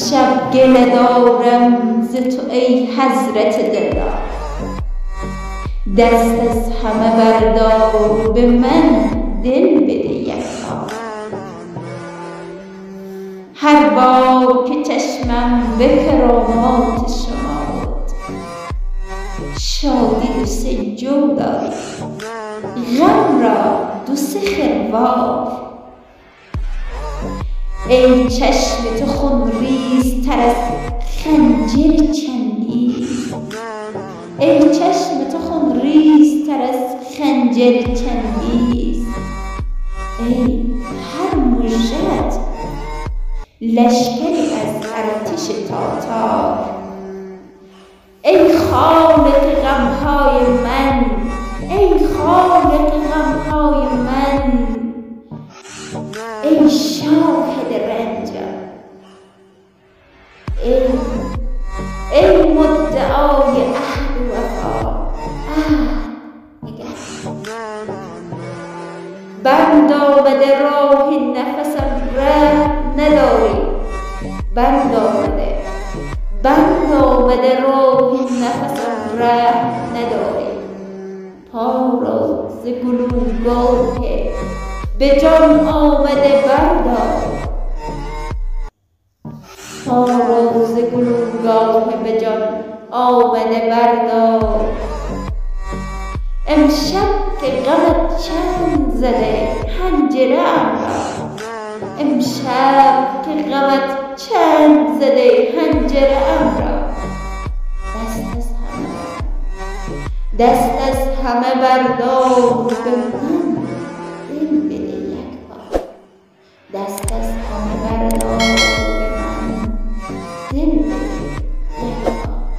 شب گله دارم ز تو ای حضرت دلدار، دست از همه بردار و به من دل بده یک بار. هر بار که چشمم به کرامات شماد، شادی دو سه جو داری، غم را دو سه خروار. ای چشم تو خونریز تر از خنجر چنگیز، ای چشم تو خونریز تر از خنجر چنگیز. ای هر مژه‌ات لشکری از ارتش تاتار. ای خالق غمهای من، ای خالق غمهای من، ای شاهد رنجم، ای مدعای عهد و وفا. بند آمده راه نفسم ره نداری، بند آمده راه نفسم ره نداری. پا را ز گلوگاه به جان آمده بردار، پا را ز گلوگاه به جان آمده بردار. امشب که غمت چند زده حنجره ام را، امشب که غمت چند زده حنجره ام را. دست از همه بردار به من دل بده یک بار، دست از همه بردار به من دل بده یک بار.